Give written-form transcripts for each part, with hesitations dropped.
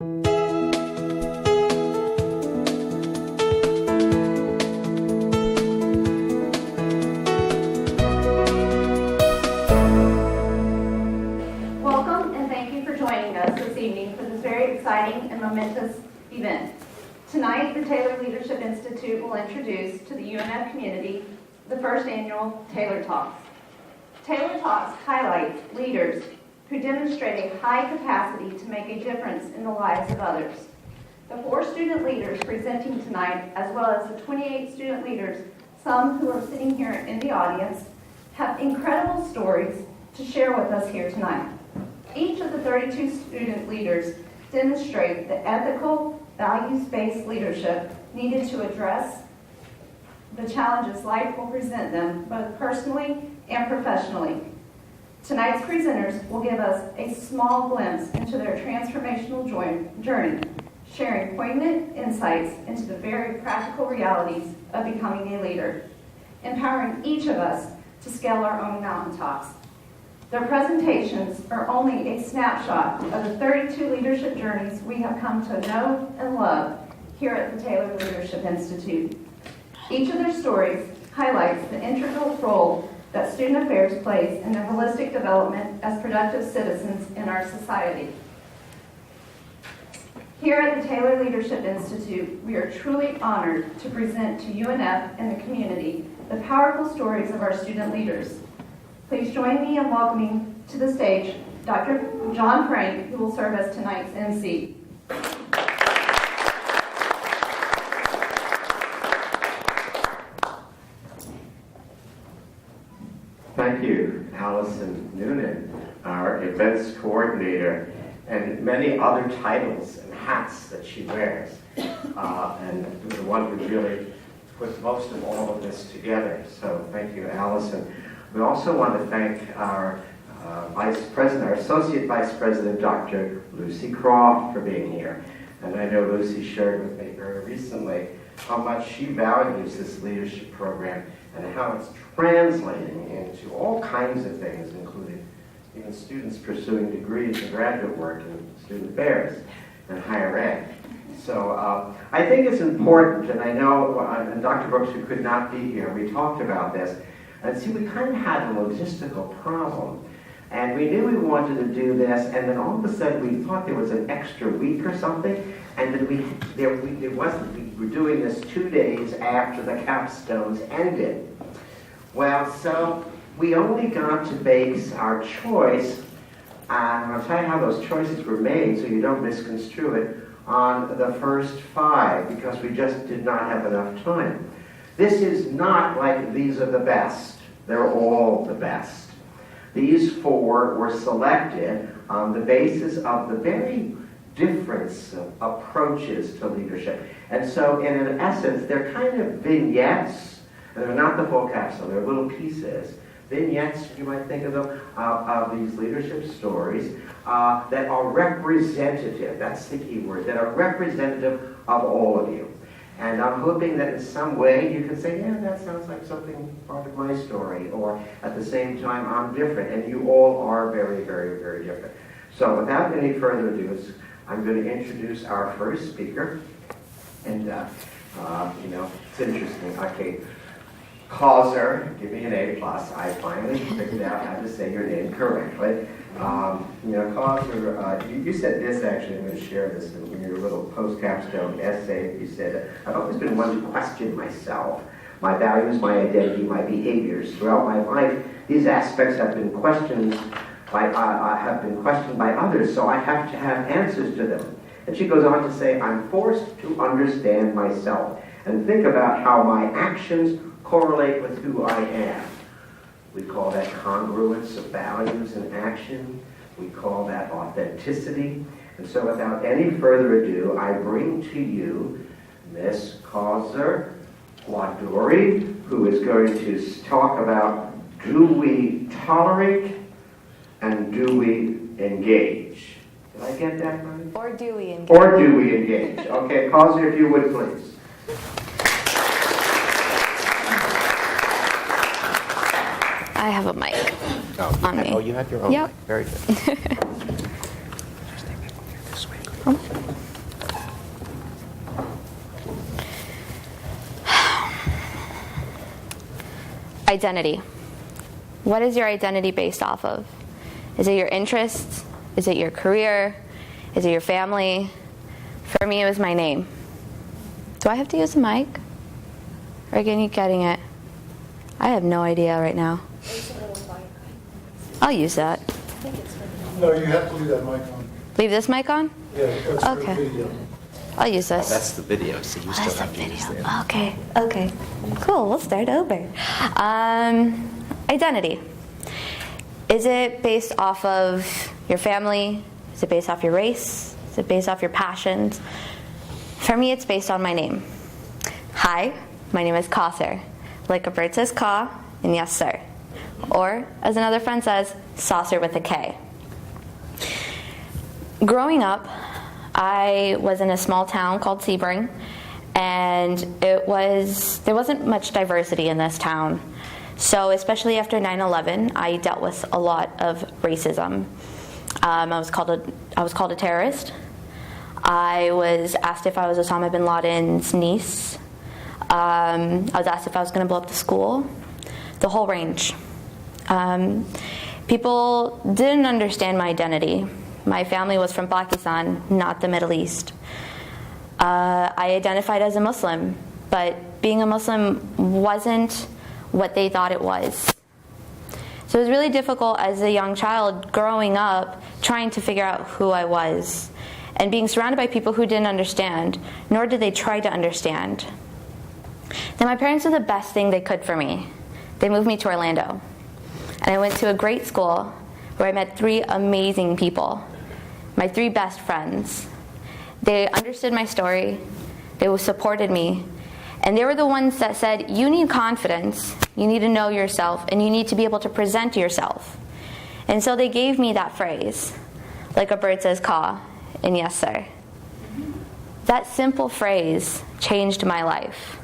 Welcome and thank you for joining us this evening for this very exciting and momentous event. Tonight, the Taylor Leadership Institute will introduce to the UNF community the first annual Taylor Talks. Taylor Talks highlight leaders who demonstrate a high capacity to make a difference in the lives of others. The 4 student leaders presenting tonight, as well as the 28 student leaders, some who are sitting here in the audience, have incredible stories to share with us here tonight. Each of the 32 student leaders demonstrate the ethical, values-based leadership needed to address the challenges life will present them, both personally and professionally. Tonight's presenters will give us a small glimpse into their transformational journey, sharing poignant insights into the very practical realities of becoming a leader, empowering each of us to scale our own mountaintops. Their presentations are only a snapshot of the 32 leadership journeys we have come to know and love here at the Taylor Leadership Institute. Each of their stories highlights the integral role that student affairs plays in their holistic development as productive citizens in our society. Here at the Taylor Leadership Institute, we are truly honored to present to UNF and the community the powerful stories of our student leaders. Please join me in welcoming to the stage Dr. John Frank, who will serve as tonight's MC. Thank you, Allison Noonan, our events coordinator, and many other titles and hats that she wears, and the one who really put most of all of this together. So thank you, Allison. We also want to thank our Vice President, our Associate Vice President, Dr. Lucy Croft, for being here. And I know Lucy shared with me very recently how much she values this leadership program and how it's translating into all kinds of things, including even students pursuing degrees and graduate work in student affairs and higher ed. So I think it's important, and I know, and Dr. Brooks, who could not be here, we talked about this, and see, we kind of had a logistical problem. And we knew we wanted to do this, and then all of a sudden we thought there was an extra week or something, and then there wasn't. We were doing this 2 days after the capstones ended. Well, so we only got to base our choice, and I'll tell you how those choices were made so you don't misconstrue it, on the first 5, because we just did not have enough time. This is not like these are the best. They're all the best. These 4 were selected on the basis of the very difference of approaches to leadership. And so in essence, they're kind of vignettes, and they're not the full capstone, they're little pieces. Vignettes, you might think of them, of these leadership stories that are representative, that's the key word, that are representative of all of you. And I'm hoping that in some way you can say, yeah, that sounds like something part of my story, or at the same time, I'm different, and you all are very, very, very different. So without any further ado, I'm going to introduce our first speaker. And, it's interesting. Okay, Causer, give me an A+. I finally figured out how to say your name correctly. Causer, you said this, actually, I'm going to share this in your little post-capstone essay. You said, I've always been one to question myself, my values, my identity, my behaviors. Throughout my life, these aspects have been questioned by others, so I have to have answers to them. And she goes on to say, I'm forced to understand myself and think about how my actions correlate with who I am. We call that congruence of values and action. We call that authenticity. And so without any further ado, I bring to you Miss Causer Waduri, who is going to talk about, do we tolerate and do we engage? Did I get that right? Or do we engage? Or do we engage? Okay, Causer, if you would, please. I have a mic on me. Oh, you have your own. Yep. Very good. Just take that over this way. Identity. What is your identity based off of? Is it your interests? Is it your career? Is it your family? For me, it was my name. Do I have to use the mic? Or are you getting it? I have no idea right now. I'll use that. No, you have to leave that mic on. Leave this mic on? Yeah, that's for the Okay. video. I'll use this. That's the video, so you still have to use that. Okay. Cool, we'll start over. Identity. Is it based off of your family? Is it based off your race? Is it based off your passions? For me, it's based on my name. Hi, my name is Kauser. Like a bird says caw, and yes sir. Or, as another friend says, saucer with a K. Growing up, I was in a small town called Sebring, and there wasn't much diversity in this town. So especially after 9/11, I dealt with a lot of racism. I was called a terrorist. I was asked if I was Osama bin Laden's niece. I was asked if I was going to blow up the school. The whole range. People didn't understand my identity. My family was from Pakistan, not the Middle East. I identified as a Muslim, but being a Muslim wasn't what they thought it was. So it was really difficult as a young child growing up, trying to figure out who I was, and being surrounded by people who didn't understand, nor did they try to understand. Then my parents did the best thing they could for me. They moved me to Orlando. And I went to a great school where I met 3 amazing people, my 3 best friends. They understood my story, they supported me, and they were the ones that said, you need confidence, you need to know yourself, and you need to be able to present yourself. And so they gave me that phrase, like a bird says caw, and yes sir. That simple phrase changed my life.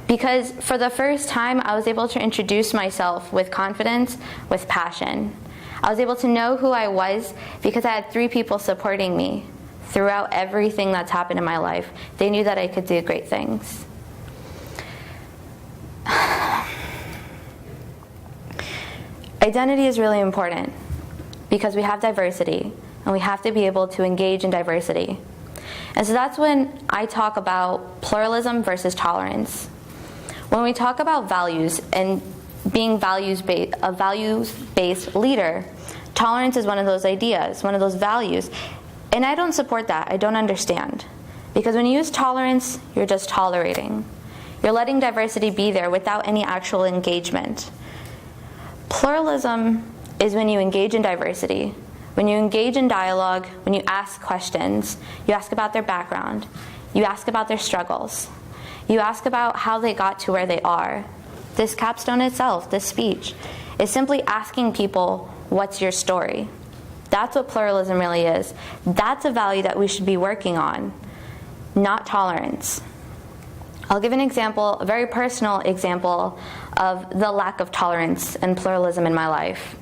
Because for the first time, I was able to introduce myself with confidence, with passion. I was able to know who I was because I had 3 people supporting me throughout everything that's happened in my life. They knew that I could do great things. Identity is really important because we have diversity and we have to be able to engage in diversity. And so that's when I talk about pluralism versus tolerance. When we talk about values and being a values-based leader, tolerance is one of those ideas, one of those values. And I don't support that. I don't understand. Because when you use tolerance, you're just tolerating. You're letting diversity be there without any actual engagement. Pluralism is when you engage in diversity, when you engage in dialogue, when you ask questions, you ask about their background, you ask about their struggles. You ask about how they got to where they are. This capstone itself, this speech, is simply asking people, what's your story? That's what pluralism really is. That's a value that we should be working on, not tolerance. I'll give an example, a very personal example of the lack of tolerance and pluralism in my life.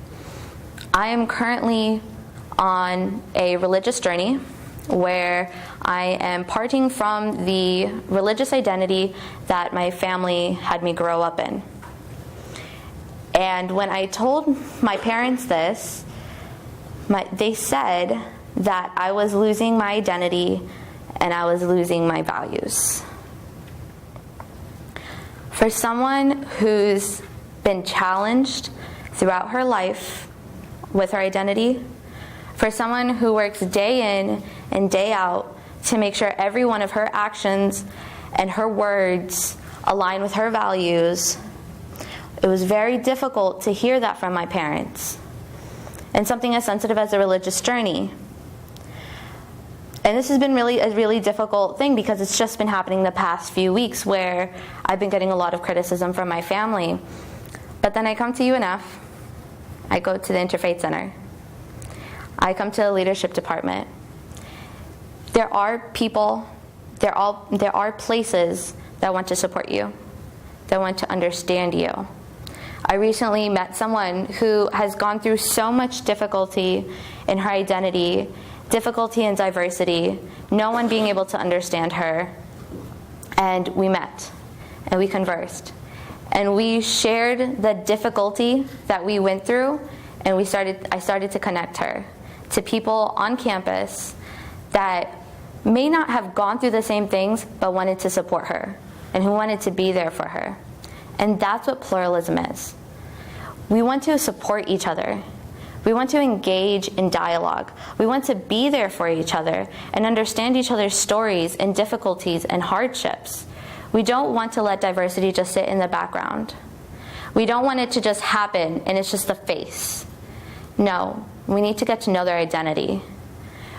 I am currently on a religious journey where I am parting from the religious identity that my family had me grow up in. And when I told my parents this, they said that I was losing my identity and I was losing my values. For someone who's been challenged throughout her life with her identity, for someone who works day in and day out to make sure every one of her actions and her words align with her values, it was very difficult to hear that from my parents. And something as sensitive as a religious journey. And this has been a really difficult thing because it's just been happening the past few weeks where I've been getting a lot of criticism from my family. But then I come to UNF, I go to the Interfaith Center, I come to the leadership department. There are people, there are places that want to support you, that want to understand you. I recently met someone who has gone through so much difficulty in her identity, difficulty in diversity, no one being able to understand her. And we met, and we conversed. And we shared the difficulty that we went through, and I started to connect her to people on campus that may not have gone through the same things, but wanted to support her and who wanted to be there for her. And that's what pluralism is. We want to support each other. We want to engage in dialogue. We want to be there for each other and understand each other's stories and difficulties and hardships. We don't want to let diversity just sit in the background. We don't want it to just happen and it's just the face. No, we need to get to know their identity.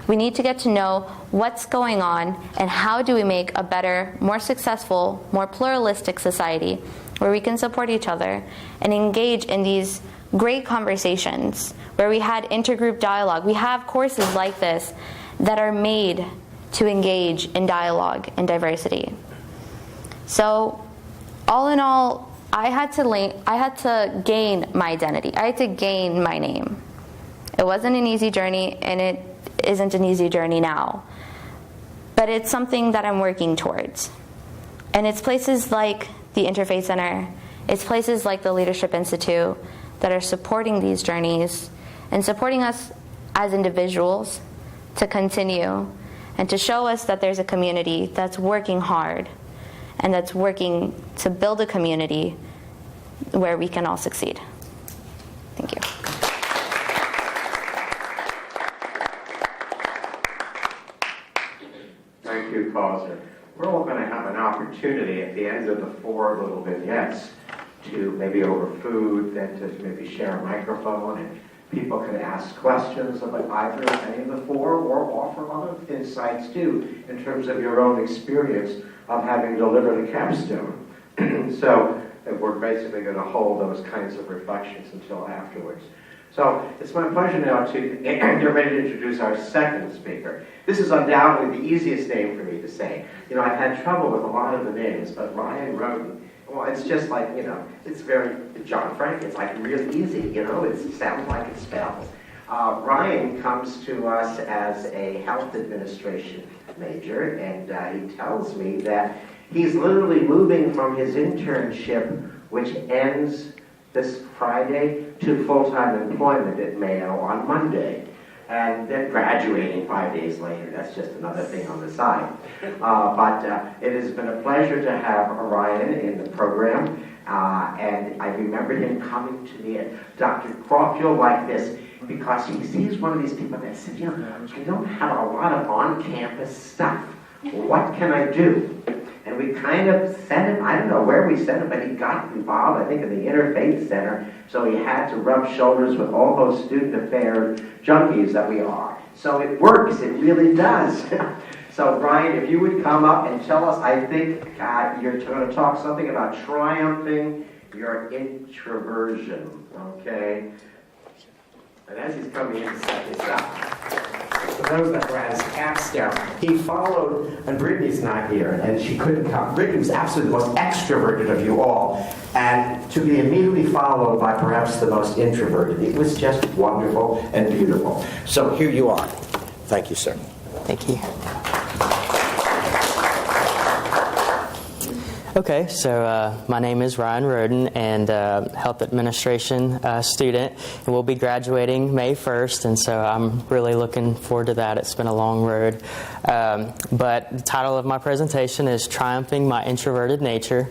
We need to get to know what's going on and how do we make a better, more successful, more pluralistic society where we can support each other and engage in these great conversations where we had intergroup dialogue. We have courses like this that are made to engage in dialogue and diversity. So, all in all, I had to gain my identity. I had to gain my name. It wasn't an easy journey, and it isn't an easy journey now. But it's something that I'm working towards. And it's places like the Interfaith Center, it's places like the Leadership Institute that are supporting these journeys and supporting us as individuals to continue and to show us that there's a community that's working hard and that's working to build a community where we can all succeed. Thank you. Thank you, Causer. We're all going to have an opportunity at the end of the 4 little vignettes to maybe over food, then to maybe share a microphone, and people can ask questions about either of any of the 4 or offer other insights too in terms of your own experience of having delivered a capstone. So we're basically going to hold those kinds of reflections until afterwards. So it's my pleasure now to get ready to introduce our second speaker. This is undoubtedly the easiest name for me to say. You know, I've had trouble with a lot of the names, but Ryan Roden, well, it's just like, you know, it's very, John Frank, it's like really easy, you know, it sounds like it spells. Ryan comes to us as a health administration major, and he tells me that he's literally moving from his internship, which ends this Friday, to full-time employment at Mayo on Monday. And then graduating 5 days later. That's just another thing on the side. But it has been a pleasure to have Ryan in the program. And I remember him coming to me at Dr. Caulfield like this, because he's one of these people that said, you know, I don't have a lot of on-campus stuff. What can I do? And we kind of sent him, I don't know where we sent him, but he got involved, I think, in the Interfaith Center, so he had to rub shoulders with all those student affair junkies that we are. So it works, it really does. So Brian, if you would come up and tell us, I think you're going to talk something about triumphing your introversion, okay? And as he's coming in to set this up, for those that were at his capstone, he followed, and Brittany's not here, and she couldn't come. Brittany was absolutely the most extroverted of you all, and to be immediately followed by perhaps the most introverted. It was just wonderful and beautiful. So here you are. Thank you, sir. Thank you. Okay, so my name is Ryan Roden, and health administration student, and we'll be graduating May 1st, and so I'm really looking forward to that. It's been a long road. But the title of my presentation is Triumphing My Introverted Nature,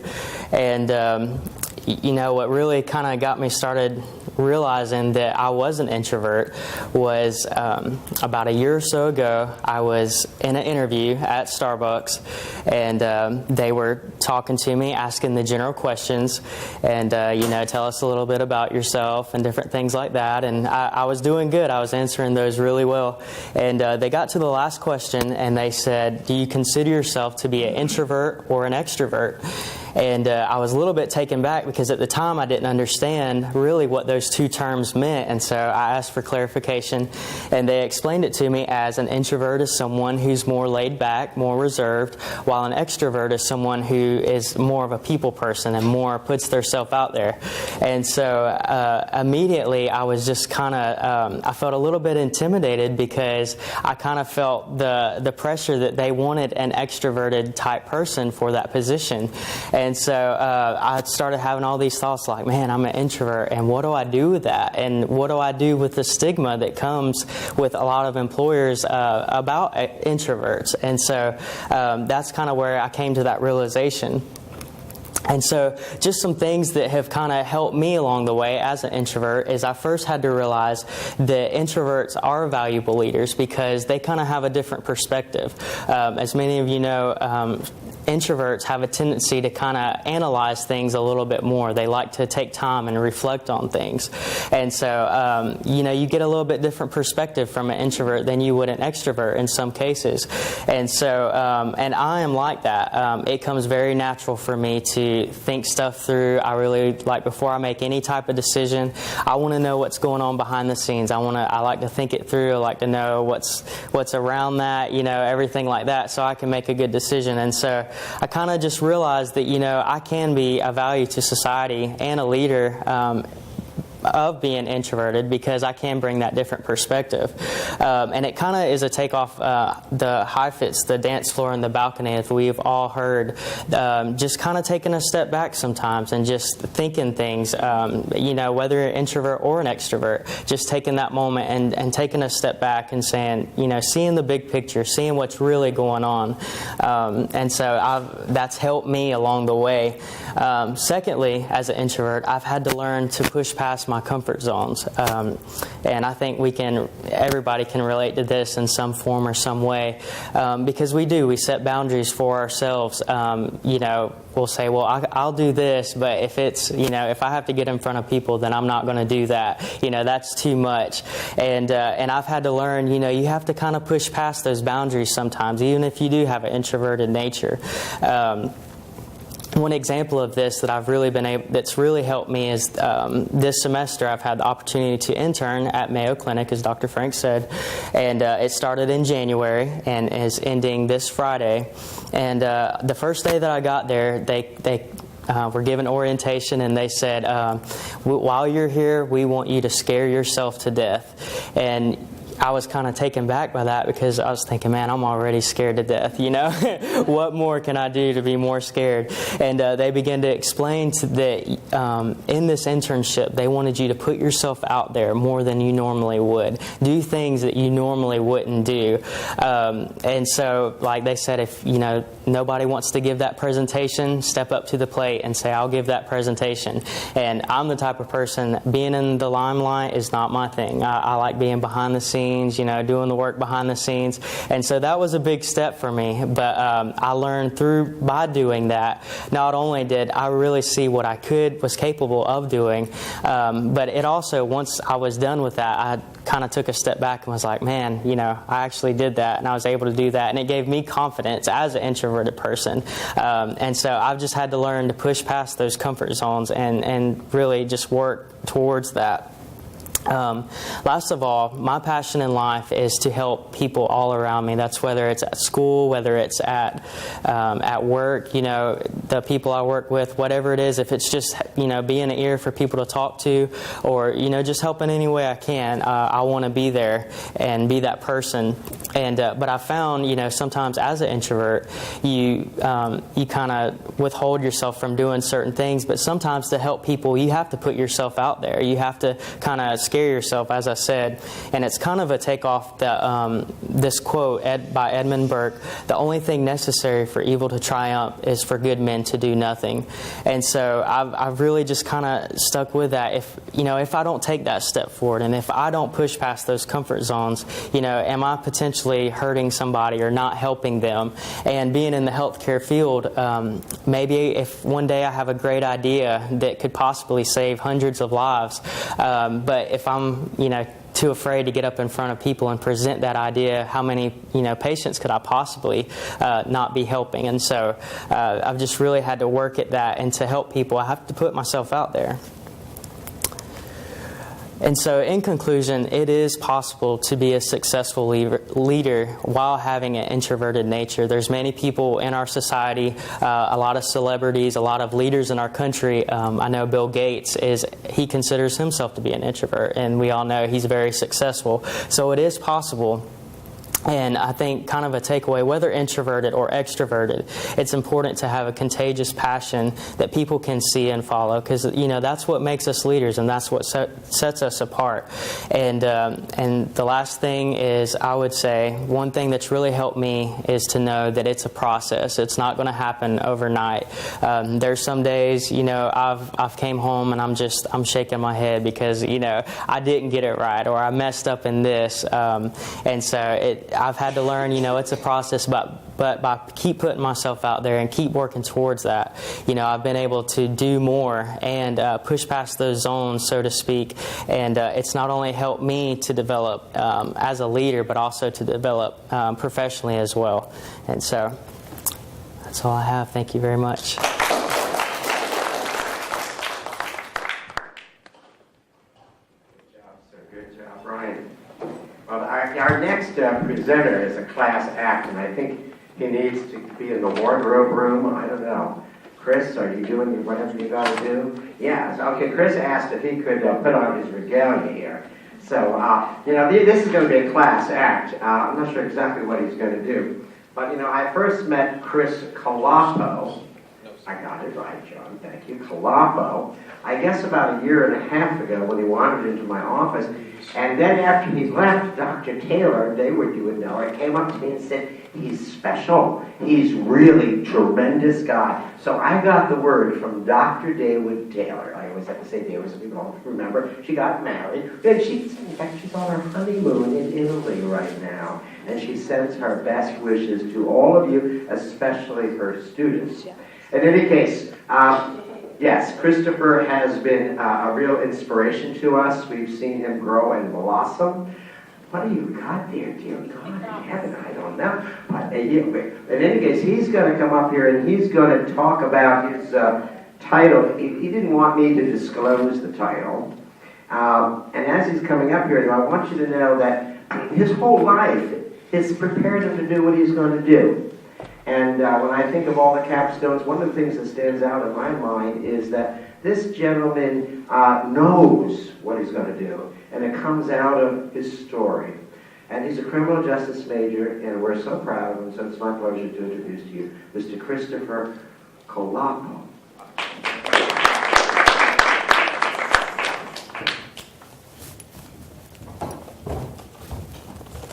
and you know, what really kind of got me started realizing that I was an introvert was about a year or so ago. I was in an interview at Starbucks, and they were talking to me, asking the general questions, and you know, tell us a little bit about yourself and different things like that. And I was doing good. I was answering those really well. And they got to the last question, and they said, "Do you consider yourself to be an introvert or an extrovert?" And I was a little bit taken back because at the time I didn't understand really what those two terms meant. And so I asked for clarification, and they explained it to me as an introvert is someone who's more laid back, more reserved, while an extrovert is someone who is more of a people person and more puts theirself out there. And so immediately I was just kind of, I felt a little bit intimidated because I kind of felt the pressure that they wanted an extroverted type person for that position. And And so I started having all these thoughts like, man, I'm an introvert, and what do I do with that? And what do I do with the stigma that comes with a lot of employers about introverts? And so that's kind of where I came to that realization. And so just some things that have kind of helped me along the way as an introvert is I first had to realize that introverts are valuable leaders because they kind of have a different perspective. As many of you know, introverts have a tendency to kind of analyze things a little bit more. They like to take time and reflect on things. And so, you get a little bit different perspective from an introvert than you would an extrovert in some cases. And so, and I am like that. It comes very natural for me to think stuff through. I really like, before I make any type of decision, I want to know what's going on behind the scenes. I like to think it through. I like to know what's around that, everything like that, so I can make a good decision. And so I kind of just realized that, I can be a value to society and a leader of being introverted because I can bring that different perspective. And it kind of is a takeoff the high fits, the dance floor and the balcony, as we've all heard, just kind of taking a step back sometimes and just thinking things, whether you're an introvert or an extrovert, just taking that moment and taking a step back and saying, seeing the big picture, seeing what's really going on. And so that's helped me along the way. Secondly, as an introvert, I've had to learn to push past my comfort zones. And I think everybody can relate to this in some form or some way, because we set boundaries for ourselves. We'll say, well, I'll do this, but if it's, if I have to get in front of people, then I'm not going to do that. That's too much. And I've had to learn, you have to kind of push past those boundaries sometimes, even if you do have an introverted nature. One example of this that that's really helped me is this semester I've had the opportunity to intern at Mayo Clinic, as Dr. Frank said, and it started in January and is ending this Friday. And the first day that I got there, they were given orientation, and they said, while you're here, we want you to scare yourself to death. And I was kind of taken back by that because I was thinking, man, I'm already scared to death, What more can I do to be more scared? And they began to explain that in this internship, they wanted you to put yourself out there more than you normally would. Do things that you normally wouldn't do. And so, like they said, if, nobody wants to give that presentation, step up to the plate and say, I'll give that presentation. And I'm the type of person, being in the limelight is not my thing. I like being behind the scenes, doing the work behind the scenes. And so that was a big step for me. But I learned by doing that, not only did I really see what I was capable of doing, but it also, once I was done with that, I kind of took a step back and was like, man, I actually did that, and I was able to do that. And it gave me confidence as an introverted person. And so I've just had to learn to push past those comfort zones and really just work towards that. Last of all, my passion in life is to help people all around me. That's whether it's at school, whether it's at work, the people I work with, whatever it is. If it's just, being an ear for people to talk to, or, just helping any way I can, I want to be there and be that person. And but I found, sometimes as an introvert, you kind of withhold yourself from doing certain things. But sometimes to help people, you have to put yourself out there. You have to kind of scare yourself, as I said. And it's kind of a takeoff this quote by Edmund Burke: "The only thing necessary for evil to triumph is for good men to do nothing." And so I've really just kind of stuck with that. If I don't take that step forward, and if I don't push past those comfort zones, am I potentially hurting somebody or not helping them? And being in the healthcare field, maybe if one day I have a great idea that could possibly save hundreds of lives, but if I'm, too afraid to get up in front of people and present that idea, how many, patients could I possibly not be helping? And so I've just really had to work at that, and to help people, I have to put myself out there. And so, in conclusion, it is possible to be a successful leader while having an introverted nature. There's many people in our society, a lot of celebrities, a lot of leaders in our country. I know Bill Gates he considers himself to be an introvert, and we all know he's very successful. So it is possible. And I think kind of a takeaway, whether introverted or extroverted, it's important to have a contagious passion that people can see and follow, because that's what makes us leaders, and that's what sets us apart. And the last thing is, I would say one thing that's really helped me is to know that it's a process. It's not going to happen overnight. There's some days, I've came home and I'm shaking my head because I didn't get it right, or I messed up in this, and so I've had to learn, it's a process, but by keep putting myself out there and keep working towards that, I've been able to do more and push past those zones, so to speak. And it's not only helped me to develop as a leader, but also to develop professionally as well. And so that's all I have. Thank you very much. Good job, Brian. Well, our next presenter is a class act, and I think he needs to be in the wardrobe room. I don't know. Chris, are you doing whatever you got to do? Yeah. Okay, Chris asked if he could put on his regalia here. So, this is going to be a class act. I'm not sure exactly what he's going to do. But, I first met Chris Colapo. I got it right, John. Thank you. Colapo. I guess about a year and a half ago when he wandered into my office. And then after he left, Dr. Taylor, you would know, he came up to me and said, he's special. He's really tremendous guy. So I got the word from Dr. David Taylor. I always have to say David so people don't remember. She got married. And in fact, she's on her honeymoon in Italy right now. And she sends her best wishes to all of you, especially her students. In any case, yes, Christopher has been a real inspiration to us. We've seen him grow and blossom. What do you got there, dear God in heaven? I don't know. But in any case, he's going to come up here and he's going to talk about his title. He didn't want me to disclose the title. And as he's coming up here, I want you to know that his whole life has prepared him to do what he's going to do. And when I think of all the capstones, one of the things that stands out in my mind is that this gentleman knows what he's going to do, and it comes out of his story. And he's a criminal justice major, and we're so proud of him, so it's my pleasure to introduce to you Mr. Christopher Colapo.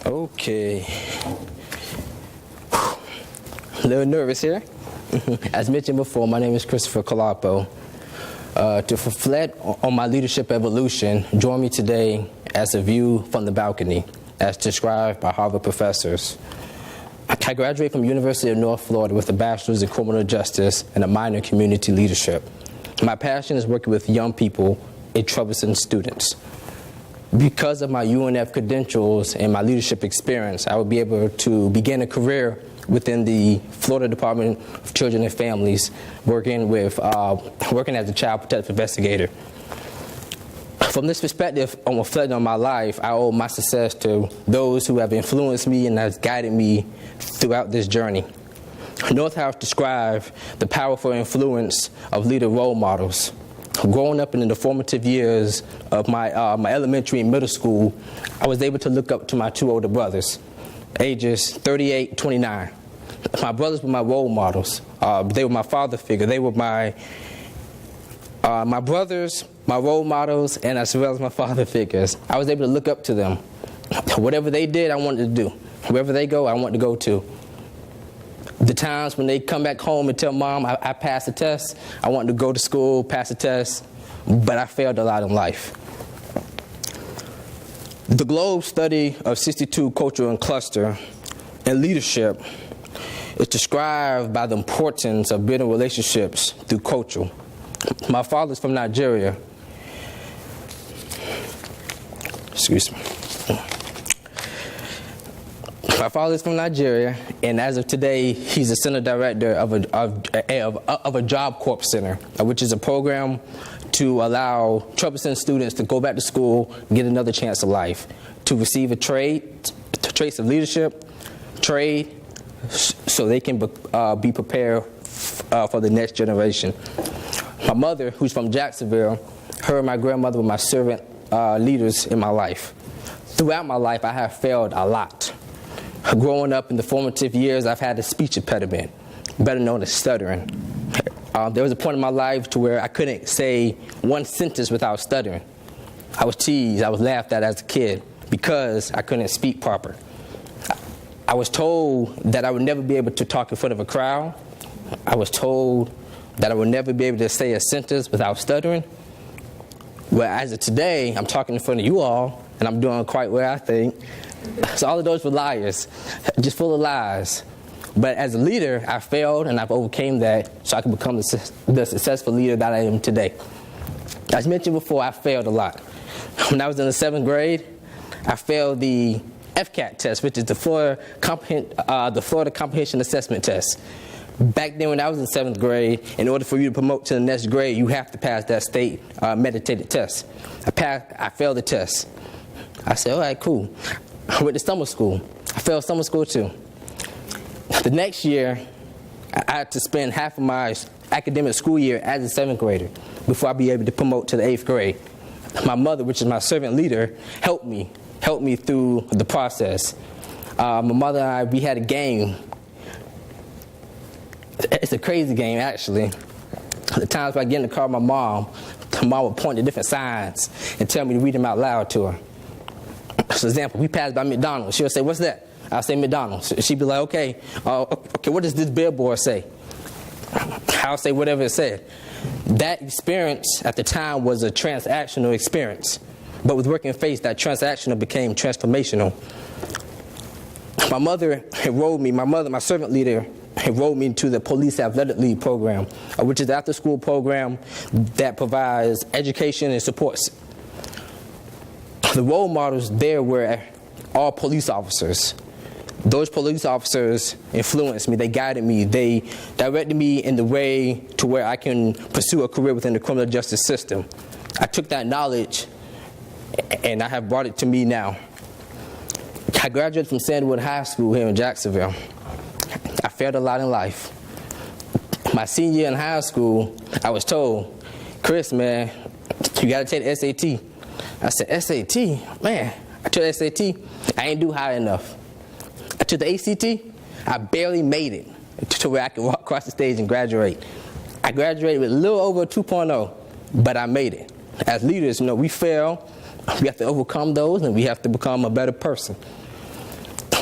Okay. A little nervous here. As mentioned before, my name is Christopher Colapo. To reflect on my leadership evolution, join me today as a view from the balcony, as described by Harvard professors. I graduated from University of North Florida with a bachelor's in criminal justice and a minor in community leadership. My passion is working with young people and troublesome students. Because of my UNF credentials and my leadership experience, I will be able to begin a career within the Florida Department of Children and Families, working as a child protective investigator. From this perspective, on reflecting on my life, I owe my success to those who have influenced me and has guided me throughout this journey. Northouse described the powerful influence of leader role models. Growing up in the formative years of my elementary and middle school, I was able to look up to my two older brothers, ages 38, 29. My brothers were my role models. They were my father figure. They were my brothers, my role models, and as well as my father figures. I was able to look up to them. Whatever they did, I wanted to do. Wherever they go, I wanted to go to. The times when they come back home and tell Mom I passed the test, I wanted to go to school, pass the test, but I failed a lot in life. The Globe study of 62 culture and cluster and leadership is described by the importance of building relationships through culture. My father's from Nigeria. Excuse me. My father's from Nigeria, and as of today, he's the center director of a Job Corps Center, which is a program to allow troublesome students to go back to school, get another chance of life, to receive a traits of leadership, trade, so they can be prepared for the next generation. My mother, who's from Jacksonville, her and my grandmother were my servant leaders in my life. Throughout my life, I have failed a lot. Growing up in the formative years, I've had a speech impediment, better known as stuttering. There was a point in my life to where I couldn't say one sentence without stuttering. I was teased, I was laughed at as a kid because I couldn't speak proper. I was told that I would never be able to talk in front of a crowd. I was told that I would never be able to say a sentence without stuttering. Well, as of today, I'm talking in front of you all, and I'm doing quite well, I think. So all of those were liars, just full of lies. But as a leader, I failed, and I've overcame that so I can become the successful leader that I am today. As mentioned before, I failed a lot. When I was in the 7th grade, I failed the FCAT test, which is the Florida Comprehension Assessment Test. Back then when I was in 7th grade, in order for you to promote to the next grade, you have to pass that state mandated test. I failed the test. I said, all right, cool. I went to summer school. I failed summer school too. The next year, I had to spend half of my academic school year as a 7th grader before I'd be able to promote to the 8th grade. My mother, which is my servant leader, helped me through the process. My mother and I, we had a game. It's a crazy game, actually. The times when I get in the car with my mom would point to different signs and tell me to read them out loud to her. For example, we passed by McDonald's. She'll say, what's that? I'll say McDonald's. She'd be like, okay, what does this billboard say? I'll say whatever it said. That experience at the time was a transactional experience. But with Working Faith, that transactional became transformational. My mother enrolled me, my servant leader enrolled me into the Police Athletic League program, which is an after-school program that provides education and supports. The role models there were all police officers. Those police officers influenced me, they guided me, they directed me in the way to where I can pursue a career within the criminal justice system. I took that knowledge and I have brought it to me now. I graduated from Sandwood High School here in Jacksonville. I failed a lot in life. My senior year in high school, I was told, Chris, man, you gotta take the SAT. I said, SAT? Man, I took the SAT, I ain't do high enough. I took the ACT, I barely made it to where I could walk across the stage and graduate. I graduated with a little over a 2.0, but I made it. As leaders, we fail, we have to overcome those, and we have to become a better person.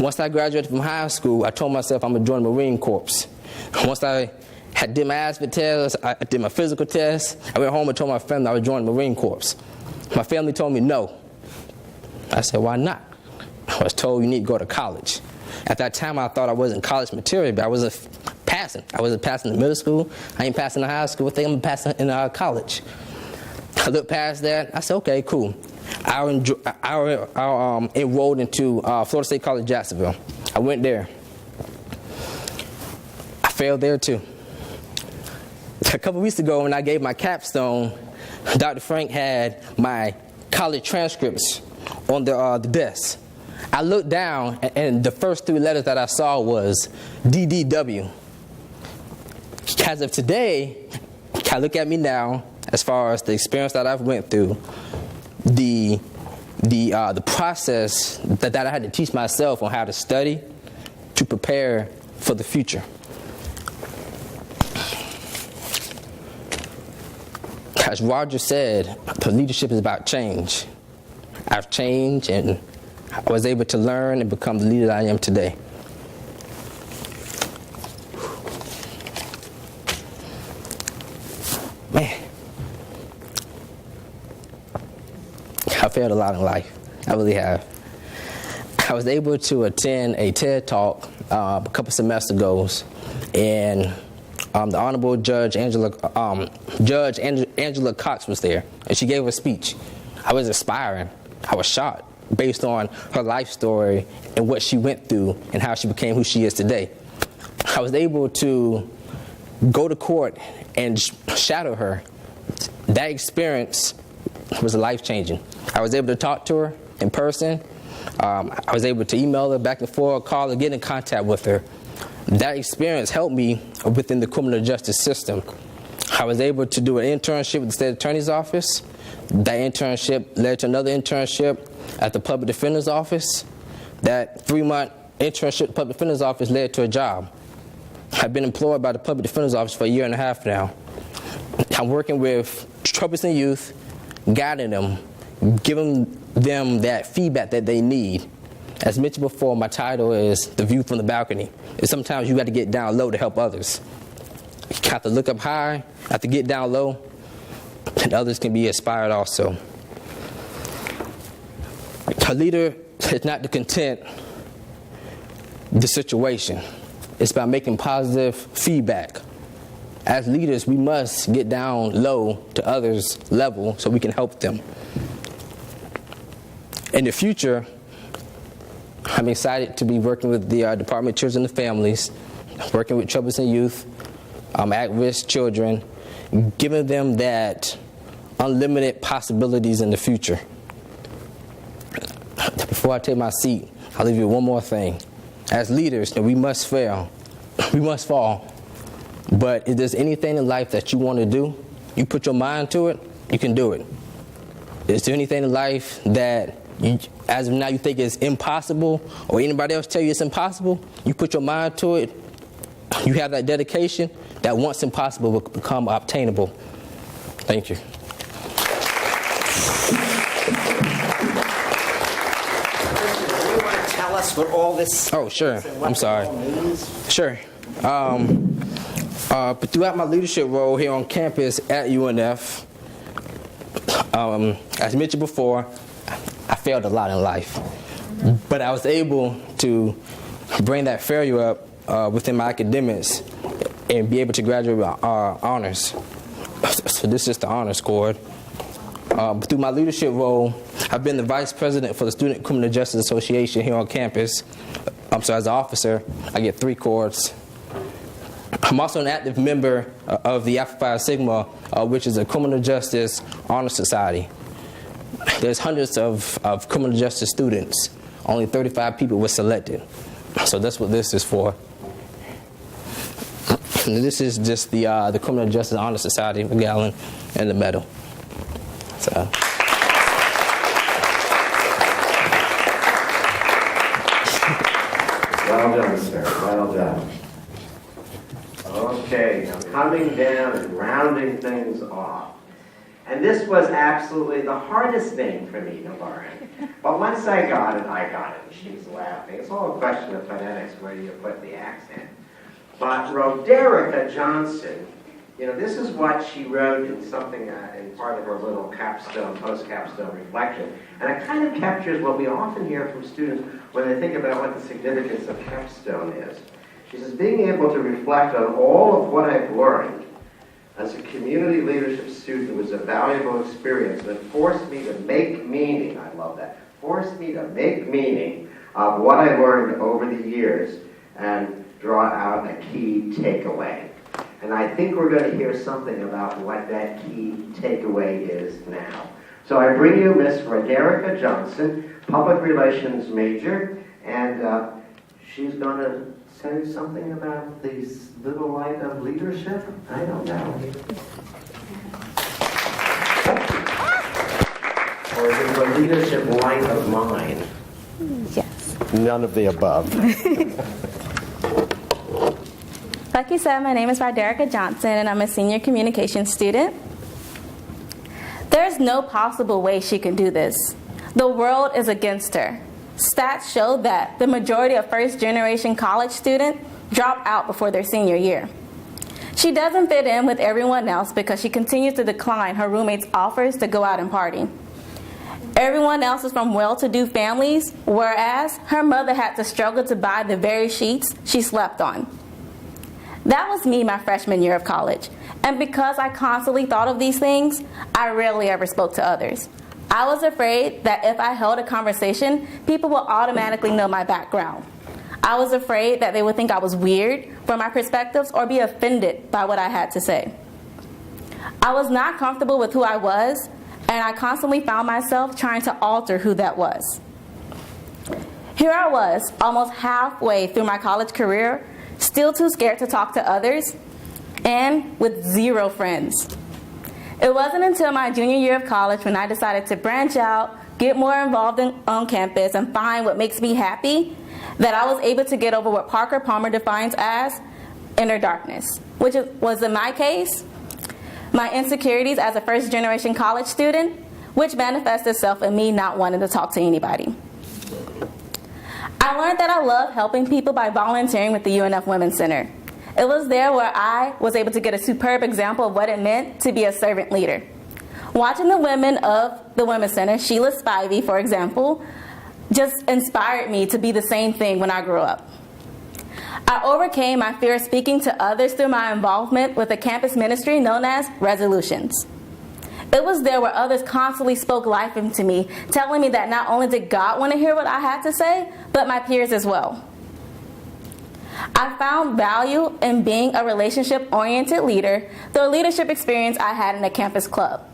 Once I graduated from high school, I told myself I'm going to join the Marine Corps. Once I did my ASVAB test, I did my physical test, I went home and told my family I would join the Marine Corps. My family told me no. I said, why not? I was told you need to go to college. At that time, I thought I wasn't college material, but I wasn't passing. I wasn't passing the middle school. I ain't passing the high school. I think I'm passing in college. I looked past that. I said, okay, cool. I enrolled into Florida State College, Jacksonville. I went there. I failed there too. A couple weeks ago when I gave my capstone, Dr. Frank had my college transcripts on the desk. I looked down and the first 3 letters that I saw was DDW. As of today, I look at me now, as far as the experience that I've went through, the process that I had to teach myself on how to study to prepare for the future. As Roger said, the leadership is about change. I've changed and I was able to learn and become the leader that I am today. Man, I failed a lot in life. I really have. I was able to attend a TED Talk a couple semesters ago, and the Honorable Judge Angela Cox was there, and she gave a speech. I was inspiring. I was shocked based on her life story and what she went through and how she became who she is today. I was able to go to court and shadow her. That experience was life-changing. I was able to talk to her in person. I was able to email her back and forth, call her, get in contact with her. That experience helped me within the criminal justice system. I was able to do an internship with the state attorney's office. That internship led to another internship at the public defender's office. That 3-month internship at the Public Defender's Office led to a job. I've been employed by the Public Defender's Office for a year and a half now. I'm working with troublesome youth, guiding them, giving them that feedback that they need. As mentioned before, my title is The View from the Balcony. And sometimes you got to get down low to help others. You have to look up high, have to get down low, and others can be inspired also. A leader is not to content the situation. It's about making positive feedback. As leaders, we must get down low to others' level so we can help them. In the future, I'm excited to be working with the Department of Children and Families, working with troublesome youth, at-risk children, giving them that unlimited possibilities in the future. Before I take my seat, I'll leave you with one more thing. As leaders, we must fail. We must fall. But if there's anything in life that you want to do, you put your mind to it, you can do it. Is there anything in life that you, as of now, you think is impossible, or anybody else tell you it's impossible? You put your mind to it, you have that dedication, that once impossible will become obtainable. Thank you. Tell us what all this. Oh, sure. I'm sorry. Sure. But throughout my leadership role here on campus at UNF, as mentioned before, I failed a lot in life. But I was able to bring that failure up within my academics and be able to graduate with honors. So this is the honors cord. But through my leadership role, I've been the vice president for the Student Criminal Justice Association here on campus. So as an officer, I get 3 cords. I'm also an active member of the Alpha Phi Sigma, which is a criminal justice honor society. There's hundreds of criminal justice students. Only 35 people were selected. So that's what this is for. And this is just the Criminal Justice Honor Society medallion and the medal. So. Well done, sir. Well done. Okay, now coming down and rounding things off. And this was absolutely the hardest thing for me to learn. But once I got it, and she's laughing. It's all a question of phonetics, where do you put the accent. But Roderica Johnson, this is what she wrote in something, in part of her little capstone, post-capstone reflection. And it kind of captures what we often hear from students when they think about what the significance of capstone is. She says, being able to reflect on all of what I've learned as a community leadership student was a valuable experience that forced me to make meaning, I love that, forced me to make meaning of what I learned over the years and draw out a key takeaway. And I think we're going to hear something about what that key takeaway is now. So I bring you Miss Roderica Johnson, public relations major, and she's going to say something about this little light of leadership? I don't know. Or is it the leadership light of mine? Yes. None of the above. Like you said, my name is Roderica Johnson, and I'm a senior communications student. There's no possible way she can do this. The world is against her. Stats show that the majority of first-generation college students drop out before their senior year. She doesn't fit in with everyone else because she continues to decline her roommates' offers to go out and party. Everyone else is from well-to-do families, whereas her mother had to struggle to buy the very sheets she slept on. That was me my freshman year of college, and because I constantly thought of these things, I rarely ever spoke to others. I was afraid that if I held a conversation, people would automatically know my background. I was afraid that they would think I was weird for my perspectives or be offended by what I had to say. I was not comfortable with who I was, and I constantly found myself trying to alter who that was. Here I was, almost halfway through my college career, still too scared to talk to others, and with 0 friends. It wasn't until my junior year of college when I decided to branch out, get more involved on campus, and find what makes me happy, that I was able to get over what Parker Palmer defines as inner darkness, which was in my case, my insecurities as a first-generation college student, which manifests itself in me not wanting to talk to anybody. I learned that I love helping people by volunteering with the UNF Women's Center. It was there where I was able to get a superb example of what it meant to be a servant leader. Watching the women of the Women's Center, Sheila Spivey, for example, just inspired me to be the same thing when I grew up. I overcame my fear of speaking to others through my involvement with a campus ministry known as Resolutions. It was there where others constantly spoke life into me, telling me that not only did God want to hear what I had to say, but my peers as well. I found value in being a relationship-oriented leader through a leadership experience I had in a campus club.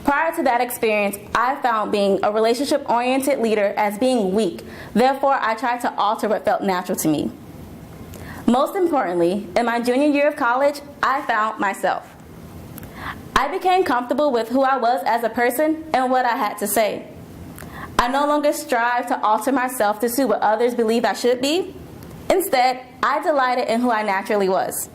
Prior to that experience, I found being a relationship-oriented leader as being weak. Therefore, I tried to alter what felt natural to me. Most importantly, in my junior year of college, I found myself. I became comfortable with who I was as a person and what I had to say. I no longer strive to alter myself to suit what others believe I should be. Instead, I delighted in who I naturally was.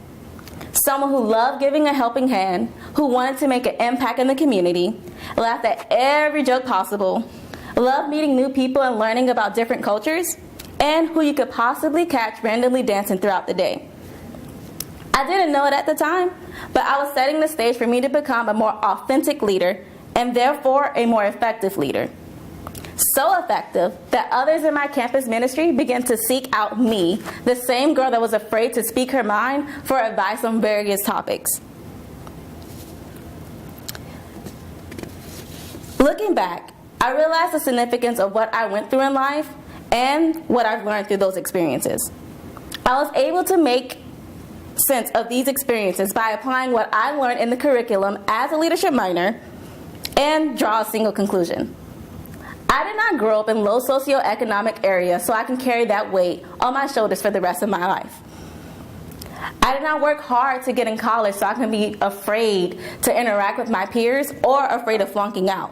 Someone who loved giving a helping hand, who wanted to make an impact in the community, laughed at every joke possible, loved meeting new people and learning about different cultures, and who you could possibly catch randomly dancing throughout the day. I didn't know it at the time, but I was setting the stage for me to become a more authentic leader and therefore a more effective leader. So effective that others in my campus ministry began to seek out me, the same girl that was afraid to speak her mind, for advice on various topics. Looking back, I realized the significance of what I went through in life and what I've learned through those experiences. I was able to make sense of these experiences by applying what I learned in the curriculum as a leadership minor and draw a single conclusion. I did not grow up in low socioeconomic area so I can carry that weight on my shoulders for the rest of my life. I did not work hard to get in college so I can be afraid to interact with my peers or afraid of flunking out.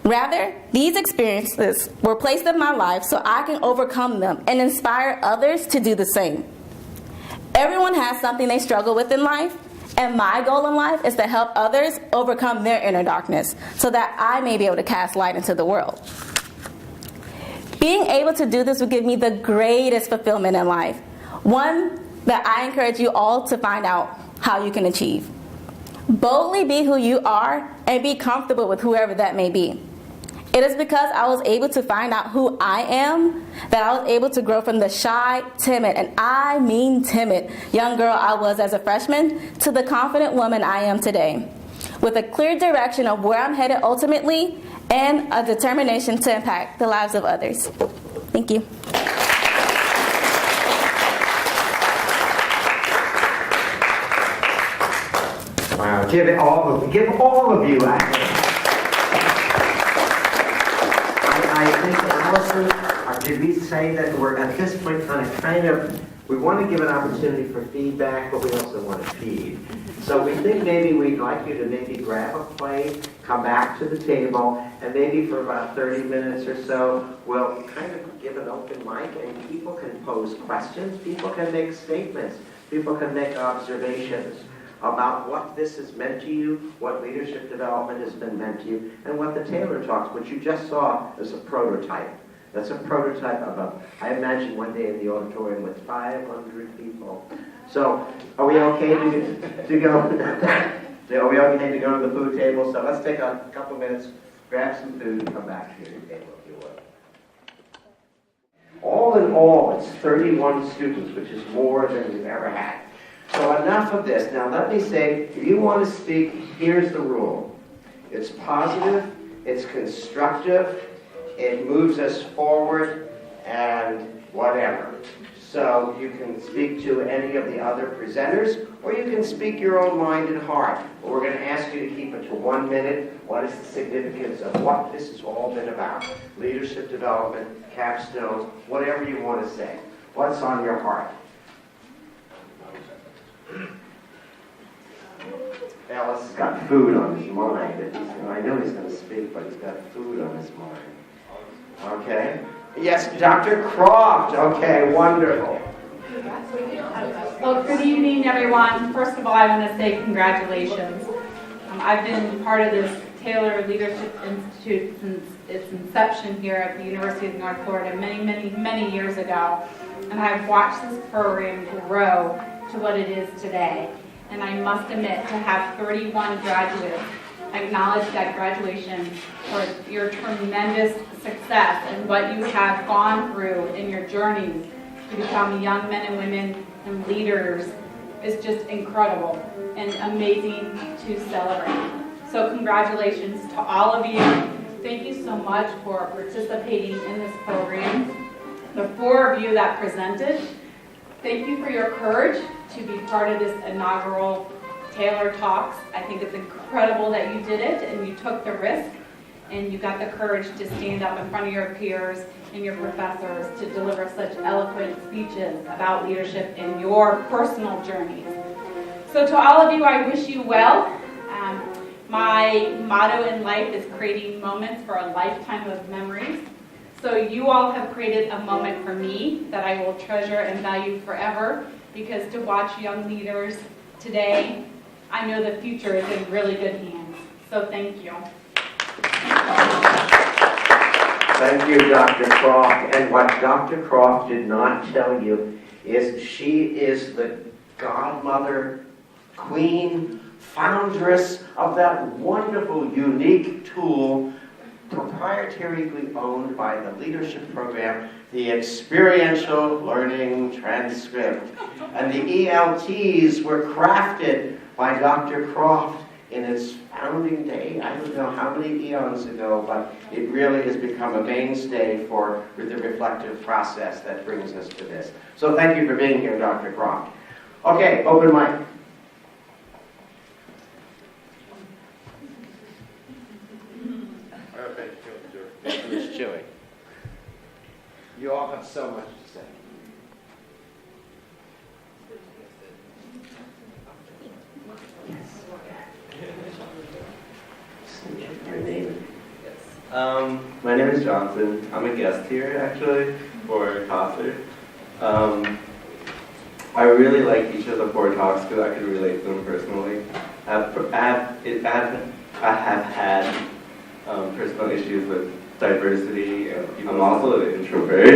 Rather, these experiences were placed in my life so I can overcome them and inspire others to do the same. Everyone has something they struggle with in life, and my goal in life is to help others overcome their inner darkness so that I may be able to cast light into the world. Being able to do this will give me the greatest fulfillment in life, one that I encourage you all to find out how you can achieve. Boldly be who you are and be comfortable with whoever that may be. It is because I was able to find out who I am that I was able to grow from the shy, timid, and I mean timid, young girl I was as a freshman to the confident woman I am today, with a clear direction of where I'm headed ultimately and a determination to impact the lives of others. Thank you. Wow, give all of you a hand. I think, Allison, did we say that we're at this point we want to give an opportunity for feedback, but we also want to feed. So we think maybe we'd like you to maybe grab a plate, come back to the table, and maybe for about 30 minutes or so, we'll kind of give an open mic, and people can pose questions, people can make statements, people can make observations about what this has meant to you, what leadership development has been meant to you, and what the Taylor Talks, which you just saw, is a prototype. That's a prototype of I imagine one day in the auditorium with 500 people. So, are we okay to go? Are we okay to go to the food table? So let's take a couple minutes, grab some food, and come back to your table if you would. All in all, it's 31 students, which is more than we've ever had. So enough of this. Now let me say, if you want to speak, here's the rule. It's positive, it's constructive, it moves us forward, and whatever. So you can speak to any of the other presenters, or you can speak your own mind and heart. But we're going to ask you to keep it to 1 minute. What is the significance of what this has all been about? Leadership development, capstone, whatever you want to say. What's on your heart? Alice has got food on his mind. I know he's going to speak, but he's got food on his mind. Okay? Yes, Dr. Croft. Okay, wonderful. Well, good evening, everyone. First of all, I want to say congratulations. I've been part of this Taylor Leadership Institute since its inception here at the University of North Florida many years ago. And I've watched this program grow to what it is today. And I must admit, to have 31 graduates acknowledge that graduation for your tremendous success and what you have gone through in your journeys to become young men and women and leaders is just incredible and amazing to celebrate. So congratulations to all of you. Thank you so much for participating in this program. The 4 of you that presented, thank you for your courage to be part of this inaugural Taylor Talks. I think it's incredible that you did it and you took the risk and you got the courage to stand up in front of your peers and your professors to deliver such eloquent speeches about leadership in your personal journeys. So to all of you, I wish you well. My motto in life is creating moments for a lifetime of memories. So you all have created a moment for me that I will treasure and value forever, because to watch young leaders today, I know the future is in really good hands. So thank you. Thank you, Dr. Croft. And what Dr. Croft did not tell you is she is the godmother, queen, foundress of that wonderful, unique tool, proprietarily owned by the leadership program, the Experiential Learning Transcript. And the ELTs were crafted by Dr. Croft in its founding day. I don't know how many eons ago, but it really has become a mainstay for the reflective process that brings us to this. So thank you for being here, Dr. Croft. Okay, open mic. Ms. Chewy, you all have so much to say. Your name? My name is Johnson. I'm a guest here, actually, for Tosser. I really like each of the 4 talks because I could relate to them personally. I have had personal issues with diversity, and I'm also an introvert,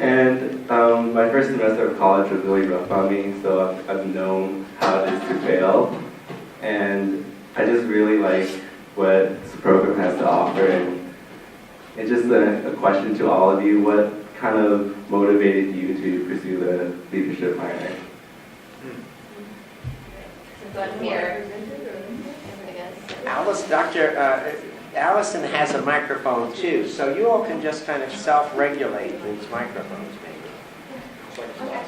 and my first semester of college was really rough on me, so I've known how it is to fail, and I just really like what this program has to offer, and it's just a question to all of you: what kind of motivated you to pursue the leadership minor? Allison has a microphone too, so you all can just kind of self-regulate these microphones, maybe. Okay.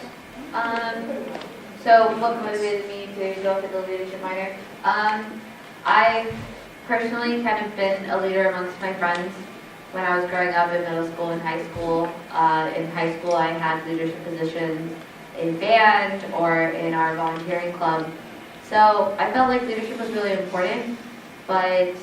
So what motivated me to go for the leadership minor? I've personally kind of been a leader amongst my friends when I was growing up in middle school and high school. In high school, I had leadership positions in band or in our volunteering club. So I felt like leadership was really important, but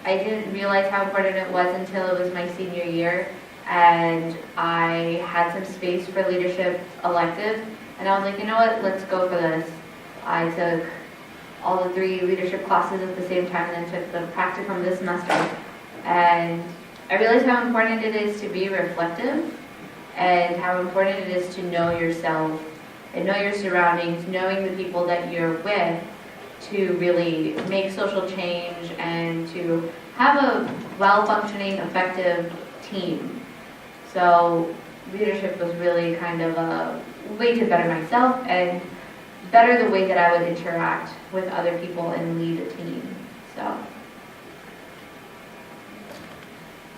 I didn't realize how important it was until it was my senior year, and I had some space for leadership elective, and I was like, you know what, let's go for this. I took all the 3 leadership classes at the same time, and then took the practicum this semester, and I realized how important it is to be reflective, and how important it is to know yourself and know your surroundings, knowing the people that you're with, to really make social change and to have a well-functioning, effective team. So leadership was really kind of a way to better myself and better the way that I would interact with other people and lead a team. So.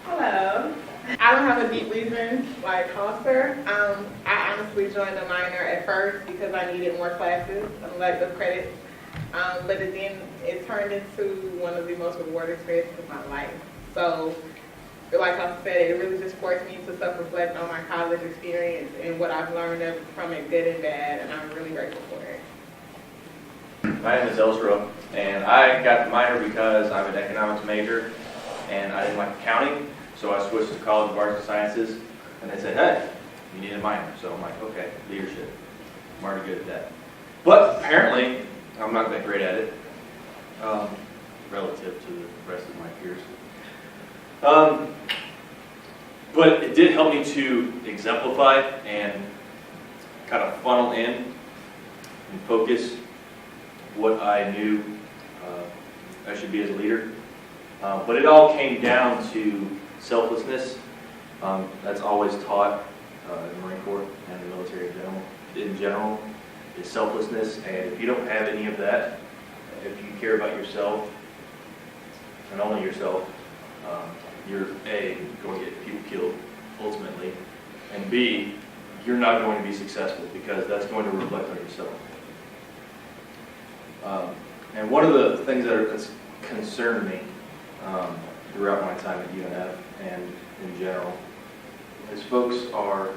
Hello. I don't have a deep reason like Foster. I honestly joined the minor at first because I needed more classes and like the credits. But then it turned into one of the most rewarding experiences of my life. So, like I said, it really just forced me to self-reflect on my college experience and what I've learned from it, good and bad, and I'm really grateful for it. My name is Elsra, and I got the minor because I'm an economics major, and I didn't like accounting. So I switched to College of Arts and Sciences, and they said, hey, you need a minor. So I'm like, okay, leadership. I'm already good at that. But apparently, I'm not that great at it, relative to the rest of my peers. But it did help me to exemplify and kind of funnel in and focus what I knew I should be as a leader. But it all came down to selflessness. That's always taught in the Marine Corps and the military in general, is selflessness. And if you don't have any of that, if you care about yourself and only yourself, you're A, going to get people killed ultimately, and B, you're not going to be successful because that's going to reflect on yourself. And one of the things that's concerned me throughout my time at UNF and in general is folks are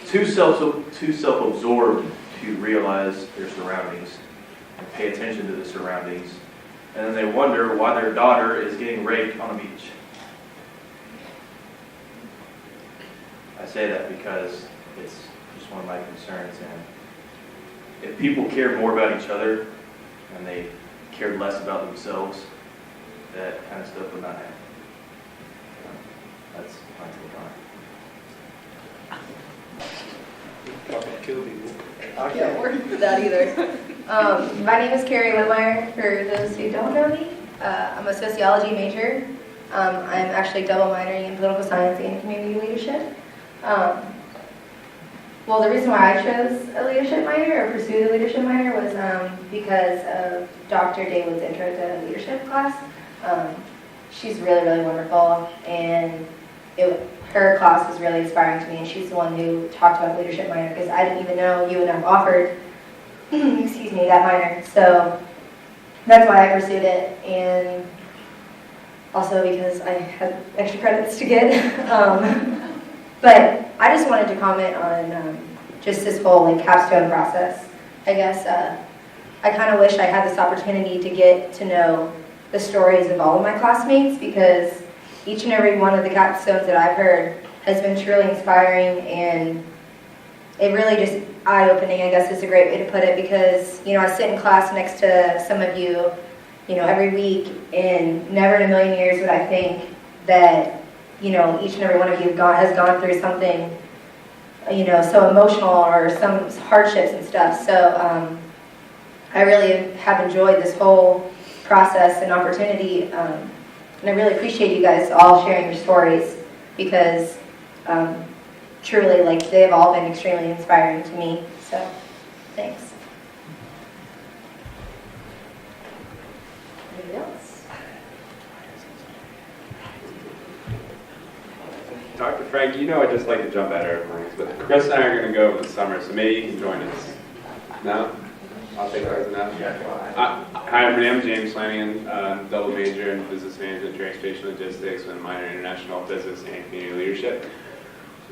too self-absorbed to realize their surroundings and pay attention to the surroundings, and then they wonder why their daughter is getting raped on a beach. I say that because it's just one of my concerns, and if people cared more about each other and they cared less about themselves, that kind of stuff would not happen. That's my take on it. Kill people. I can't work for that either. My name is Carrie Whitmire, for those who don't know me. I'm a sociology major. I'm actually double minoring in political science and community leadership. Well, the reason why I chose a leadership minor or pursued a leadership minor was because of Dr. David's intro to leadership class. She's really, really wonderful, and her class was really inspiring to me, and she's the one who talked about leadership minor because I didn't even know UNF offered excuse me, that minor. So that's why I pursued it, and also because I had extra credits to get. But I just wanted to comment on just this whole capstone process. I guess I kind of wish I had this opportunity to get to know the stories of all of my classmates, because each and every one of the capstones that I've heard has been truly inspiring, and it really just eye-opening, I guess is a great way to put it, because, I sit in class next to some of you, every week, and never in a million years would I think that, each and every one of you has gone through something, so emotional or some hardships and stuff. So I really have enjoyed this whole process and opportunity, and I really appreciate you guys all sharing your stories, because truly, they have all been extremely inspiring to me. So, thanks. Anybody else? Dr. Frank, I just like to jump out of airplanes, but Chris and I are going to go over the summer, so maybe you can join us. No? I'll take that as a no. Hi, my name is James Flanagan, double major in business management, transportation logistics, and a minor in international business and community leadership.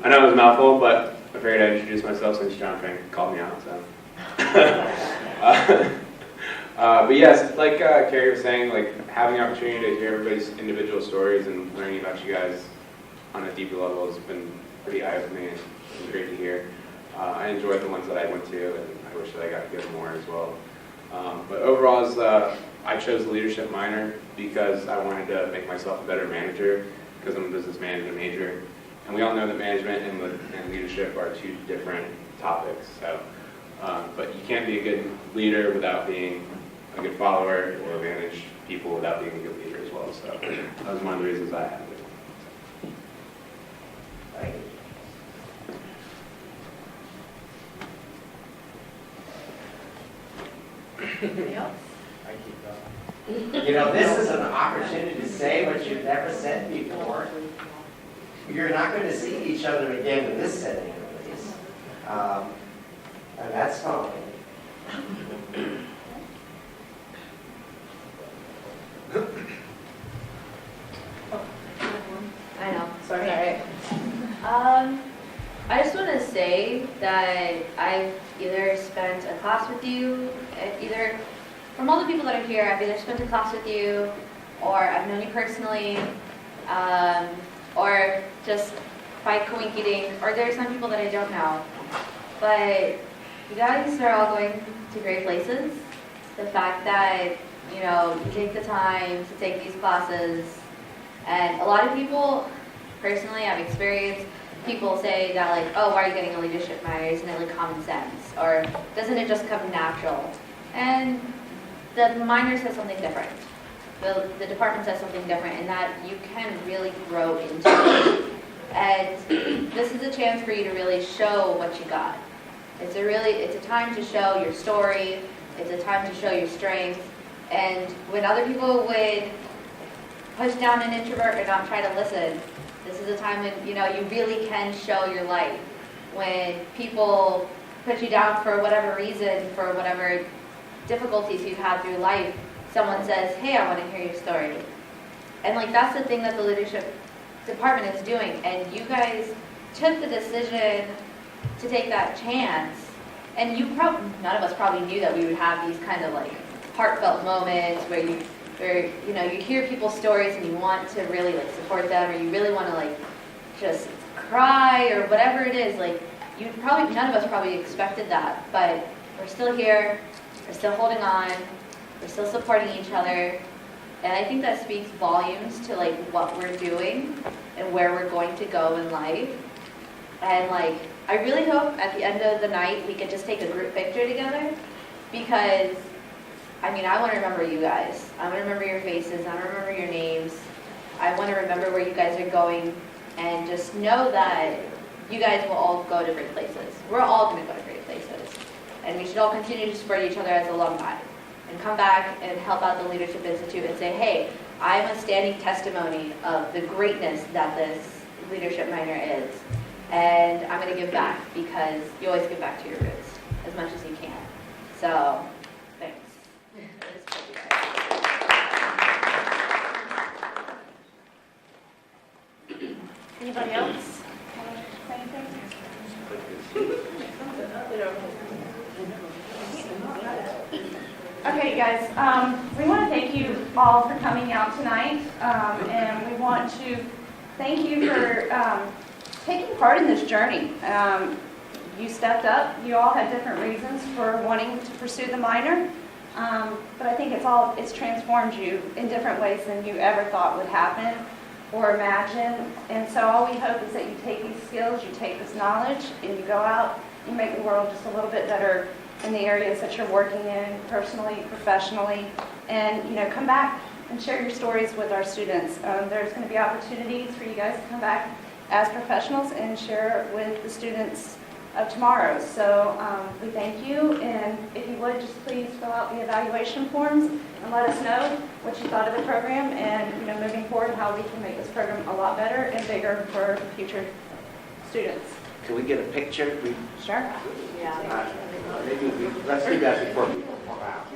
I know it was a mouthful, but I figured I'd introduce myself since John Frank called me out. So, but yes, like Carrie was saying, having the opportunity to hear everybody's individual stories and learning about you guys on a deeper level has been pretty eye-opening and great to hear. I enjoyed the ones that I went to, and I wish that I got to get more as well. But overall, I chose the leadership minor because I wanted to make myself a better manager, because I'm a business management major. And we all know that management and leadership are two different topics. So, but you can't be a good leader without being a good follower, or manage people without being a good leader as well. So that was one of the reasons I had it. Anybody else? This is an opportunity to say what you've never said before. You're not going to see each other again in this setting, at least. And that's fine. I know. Sorry. All right. I just want to say that I've either spent a class with you, from all the people that are here, I've either spent a class with you, or I've known you personally, or just by coinciding, or there are some people that I don't know. But you guys are all going to great places. The fact that, you know, you take the time to take these classes, and a lot of people, personally, I've experienced people say that, like, oh, why are you getting a leadership minor? Isn't it like common sense? Or doesn't it just come natural? And the minor says something different. The department says something different, and that you can really grow into it. And this is a chance for you to really show what you got. It's a time to show your story. It's a time to show your strengths. And when other people would push down an introvert or not try to listen, this is a time when, you know, you really can show your light. When people put you down for whatever reason, for whatever difficulties you've had through life, someone says, hey, I want to hear your story. And like, that's the thing that the leadership department is doing. And you guys took the decision to take that chance. And none of us probably knew that we would have these kind of like heartfelt moments where you know, you hear people's stories and you want to really like support them, or you really want to like just cry or whatever it is. Like, none of us probably expected that, but we're still here, we're still holding on, we're still supporting each other. And I think that speaks volumes to like what we're doing and where we're going to go in life. And like, I really hope at the end of the night we could just take a group picture together, because I mean, I want to remember you guys. I want to remember your faces. I want to remember your names. I want to remember where you guys are going, and just know that you guys will all go to great places. We're all going to go to great places. And we should all continue to support each other as alumni, and come back and help out the Leadership Institute and say, hey, I'm a standing testimony of the greatness that this leadership minor is. And I'm going to give back, because you always give back to your roots as much as you can. So, thanks. Anybody else? Anything? Okay, guys, we want to thank you all for coming out tonight, and we want to thank you for taking part in this journey. You stepped up. You all had different reasons for wanting to pursue the minor, but I think it's transformed you in different ways than you ever thought would happen or imagine. And so all we hope is that you take these skills, you take this knowledge, and you go out and make the world just a little bit better in the areas that you're working in, personally, professionally, and come back and share your stories with our students. There's going to be opportunities for you guys to come back as professionals and share with the students of tomorrow. So we thank you, and if you would, just please fill out the evaluation forms and let us know what you thought of the program, and moving forward, how we can make this program a lot better and bigger for future students. Can we get a picture? Sure. Yeah. Maybe let's do that before we go out.